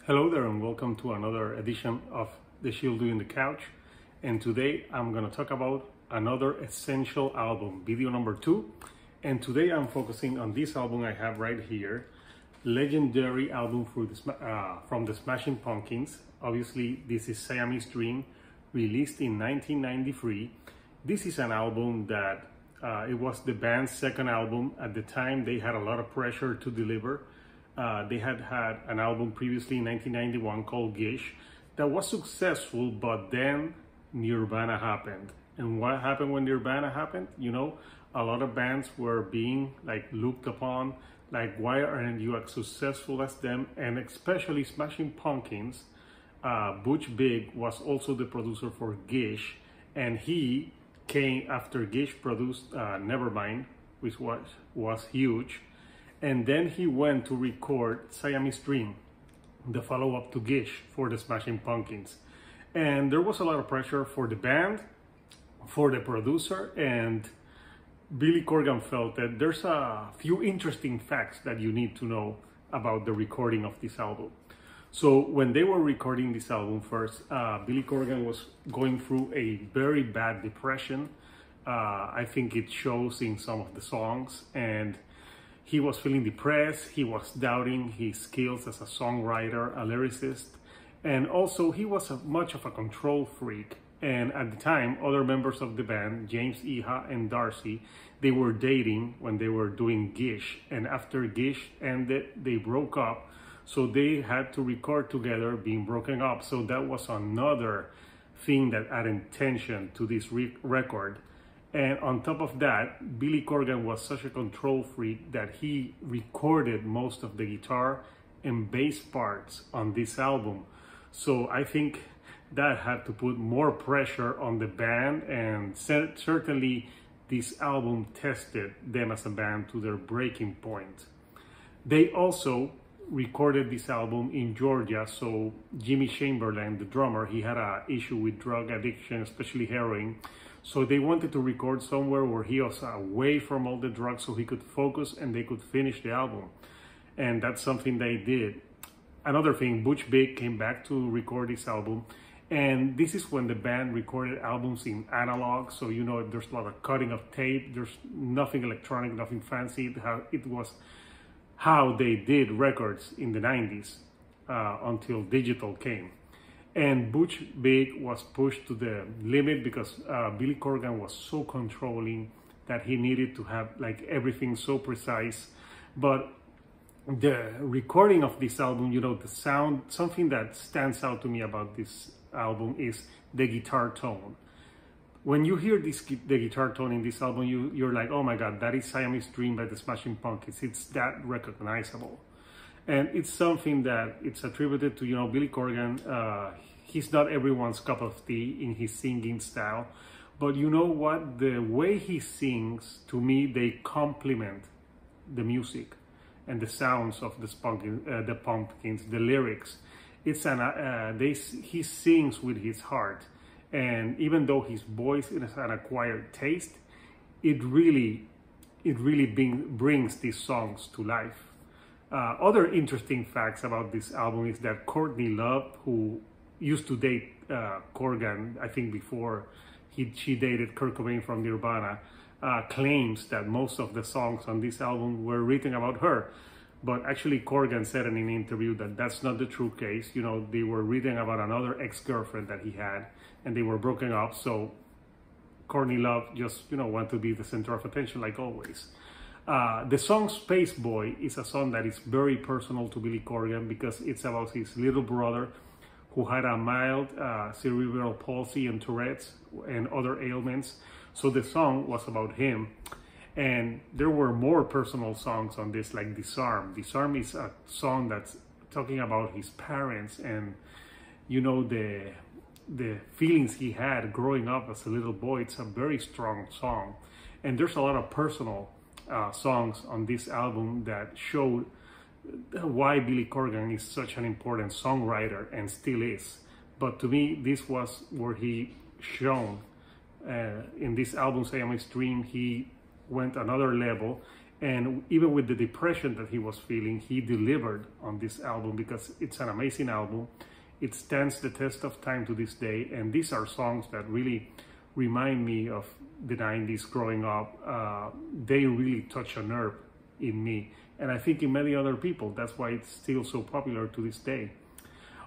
Hello there and welcome to another edition of The Shield Doing the Couch. And today I'm going to talk about another essential album, video number 2. And today I'm focusing on this album I have right here, legendary album from the Smashing Pumpkins. Obviously this is Siamese Dream, released in 1993. This is an album that it was the band's second album. At the time they had a lot of pressure to deliver. They had an album previously in 1991 called Gish that was successful, but then Nirvana happened. And what happened when Nirvana happened? You know, a lot of bands were being looked upon, like, why aren't you as successful as them? And especially Smashing Pumpkins. Butch Vig was also the producer for Gish, and he came after Gish produced Nevermind, which was huge. And then he went to record Siamese Dream, the follow-up to Gish for the Smashing Pumpkins. And there was a lot of pressure for the band, for the producer, and Billy Corgan felt that there's a few interesting facts that you need to know about the recording of this album. So when they were recording this album first, Billy Corgan was going through a very bad depression. I think it shows in some of the songs, and he was feeling depressed. He was doubting his skills as a songwriter, a lyricist, and also he was much of a control freak. And at the time, other members of the band, James Iha and Darcy, they were dating when they were doing Gish. And after Gish ended, they broke up. So they had to record together, being broken up. So that was another thing that added tension to this record. And on top of that, Billy Corgan was such a control freak that he recorded most of the guitar and bass parts on this album. So I think that had to put more pressure on the band, and certainly this album tested them as a band to their breaking point. They also recorded this album in Georgia, so Jimmy Chamberlain, the drummer, he had an issue with drug addiction, especially heroin. So they wanted to record somewhere where he was away from all the drugs so he could focus and they could finish the album. And that's something they did. Another thing, Butch Vig came back to record this album. And this is when the band recorded albums in analog. So, you know, there's a lot of cutting of tape. There's nothing electronic, nothing fancy. It was how they did records in the 90s until digital came. And Butch Vig was pushed to the limit because Billy Corgan was so controlling that he needed to have everything so precise. But the recording of this album, you know, the sound, something that stands out to me about this album is the guitar tone. When you hear the guitar tone in this album, you're like, oh my God, that is Siamese Dream by the Smashing Pumpkins. It's that recognizable. And it's something that it's attributed to, you know, Billy Corgan. He's not everyone's cup of tea in his singing style. But you know what? The way he sings, to me, they complement the music and the sounds of the Pumpkins, the lyrics. He sings with his heart. And even though his voice is an acquired taste, it really brings these songs to life. Other interesting facts about this album is that Courtney Love, who used to date Corgan, I think before she dated Kurt Cobain from Nirvana, claims that most of the songs on this album were written about her. But actually Corgan said in an interview that that's not the true case. You know, they were written about another ex-girlfriend that he had, and they were broken up. So Courtney Love just, you know, wanted to be the center of attention like always. The song Space Boy is a song that is very personal to Billy Corgan because it's about his little brother who had a mild cerebral palsy and Tourette's and other ailments. So the song was about him. And there were more personal songs on this, like Disarm. Disarm is a song that's talking about his parents and, you know, the feelings he had growing up as a little boy. It's a very strong song. And there's a lot of personal songs on this album that showed why Billy Corgan is such an important songwriter and still is. But to me, this was where he shone. In this album, Siamese Dream, he went another level, And even with the depression that he was feeling, he delivered on this album because it's an amazing album. It stands the test of time to this day. And these are songs that really remind me of the 90s growing up. They really touch a nerve in me. And I think in many other people. That's why it's still so popular to this day.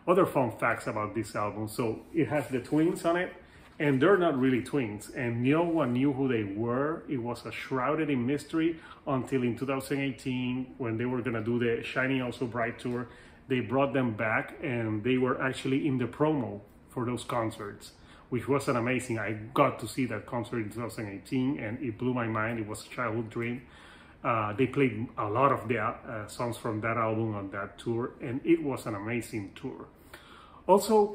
Other fun facts about this album. So it has the twins on it. And they're not really twins, and no one knew who they were. It was shrouded in mystery until in 2018, when they were gonna do the Shining Also Bright tour. They brought them back, and they were actually in the promo for those concerts, which was an amazing. I got to see that concert in 2018, and it blew my mind. It was a childhood dream. They played a lot of the songs from that album on that tour, and it was an amazing tour. Also,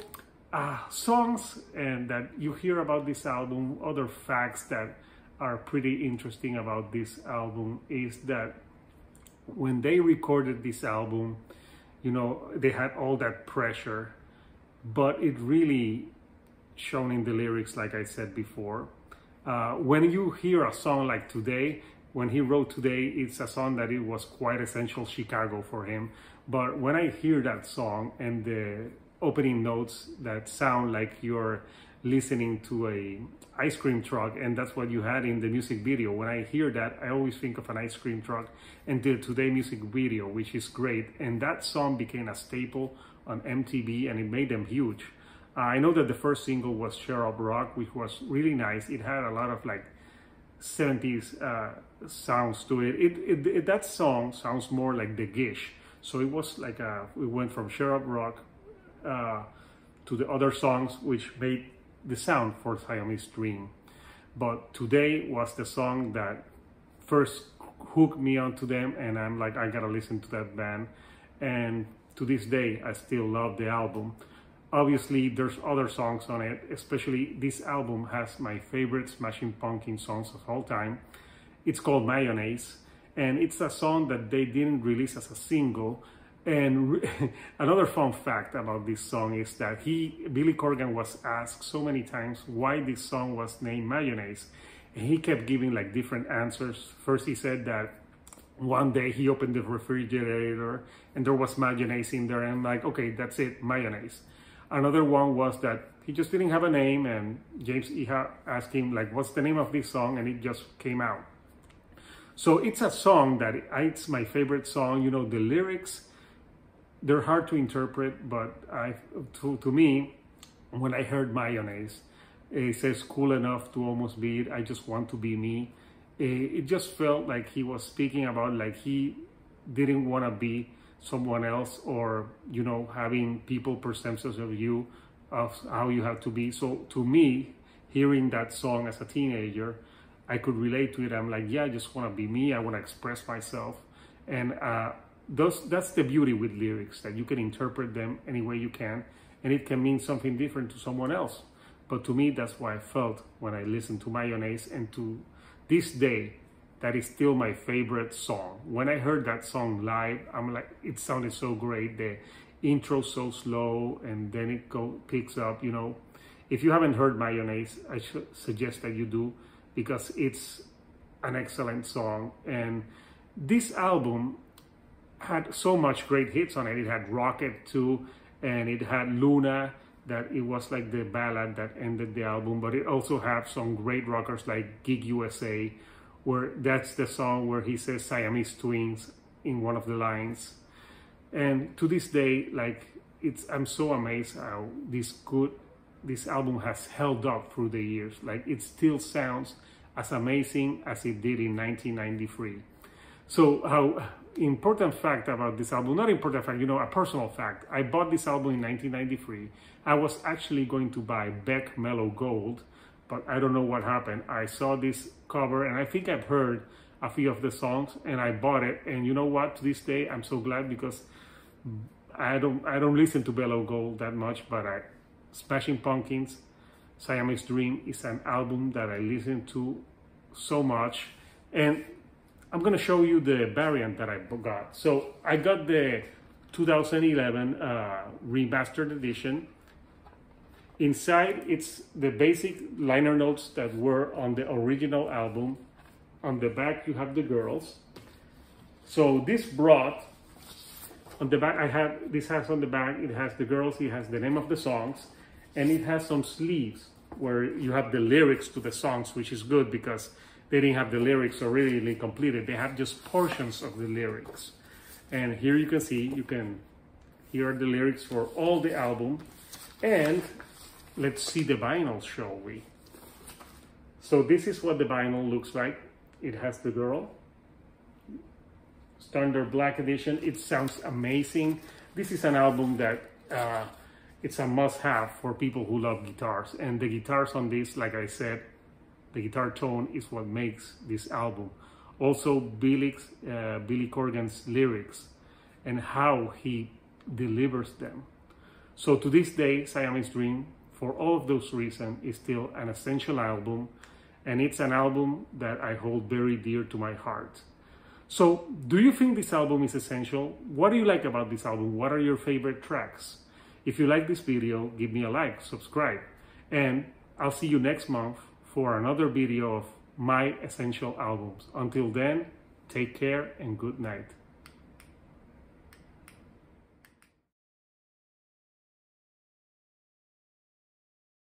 songs and that you hear about this album, other facts that are pretty interesting about this album is that when they recorded this album, you know, they had all that pressure, but it really shown in the lyrics, like I said before. When you hear a song like Today, when he wrote Today, it's a song that it was quite essential Chicago for him. But when I hear that song and the opening notes that sound like you're listening to a ice cream truck, and that's what you had in the music video. When I hear that, I always think of an ice cream truck and the Today music video, which is great. And that song became a staple on MTV, and it made them huge. I know that the first single was Share Up Rock, which was really nice. It had a lot of like 70s sounds to it. That song sounds more like the Gish. So it was like we went from Share Up Rock to the other songs, which made the sound for Siamese Dream. But Today was the song that first hooked me onto them, and I'm like, I gotta listen to that band. And to this day, I still love the album. Obviously, there's other songs on it, especially this album has my favorite Smashing Pumpkins songs of all time. It's called Mayonnaise, and it's a song that they didn't release as a single. And another fun fact about this song is that Billy Corgan was asked so many times why this song was named Mayonnaise. And he kept giving like different answers. First he said that one day he opened the refrigerator and there was mayonnaise in there, and I'm like, okay, that's it, mayonnaise. Another one was that he just didn't have a name, and James Iha asked him like, what's the name of this song? And it just came out. So it's a song that it's my favorite song. You know, the lyrics, they're hard to interpret, but to me, when I heard Mayonnaise, it says cool enough to almost be it. I just want to be me. It just felt like he was speaking about like he didn't want to be someone else, or, you know, having people perceptions of you, of how you have to be. So to me, hearing that song as a teenager, I could relate to it. I'm like, yeah, I just want to be me. I want to express myself. And that's the beauty with lyrics, that you can interpret them any way you can, and it can mean something different to someone else. But to me, that's what I felt when I listened to Mayonnaise, and to this day, that is still my favorite song. When I heard that song live, I'm like, it sounded so great. The intro so slow, and then it picks up, you know. If you haven't heard Mayonnaise, I should suggest that you do, because it's an excellent song. And this album had so much great hits on it. It had Rocket too, and it had Luna, that it was like the ballad that ended the album, but it also had some great rockers like Gig USA, where that's the song where he says Siamese twins in one of the lines. And to this day, like, I'm so amazed how this album has held up through the years. Like, it still sounds as amazing as it did in 1993. So how important fact about this album, not important fact, you know, a personal fact. I bought this album in 1993. I was actually going to buy Beck Mellow Gold, but I don't know what happened. I saw this cover, and I think I've heard a few of the songs, and I bought it. And you know what? To this day, I'm so glad, because I don't listen to Mellow Gold that much, but Smashing Pumpkins, Siamese Dream is an album that I listen to so much. And I'm gonna show you the variant that I got. So I got the 2011 remastered edition. Inside, it's the basic liner notes that were on the original album. On the back, you have the girls. So this brought, on the back, this has on the back, it has the girls, it has the name of the songs, and it has some sleeves where you have the lyrics to the songs, which is good because they didn't have the lyrics already completed. They have just portions of the lyrics. And here you can see, here are the lyrics for all the album. And let's see the vinyl, shall we? So this is what the vinyl looks like. It has the girl. Standard black edition. It sounds amazing. This is an album that it's a must-have for people who love guitars. And the guitars on this, like I said, the guitar tone is what makes this album. Also, Billy Corgan's lyrics and how he delivers them. So to this day, Siamese Dream, for all of those reasons, is still an essential album. And it's an album that I hold very dear to my heart. So, do you think this album is essential? What do you like about this album? What are your favorite tracks? If you like this video, give me a like, subscribe, and I'll see you next month for another video of my essential albums. Until then, take care and good night.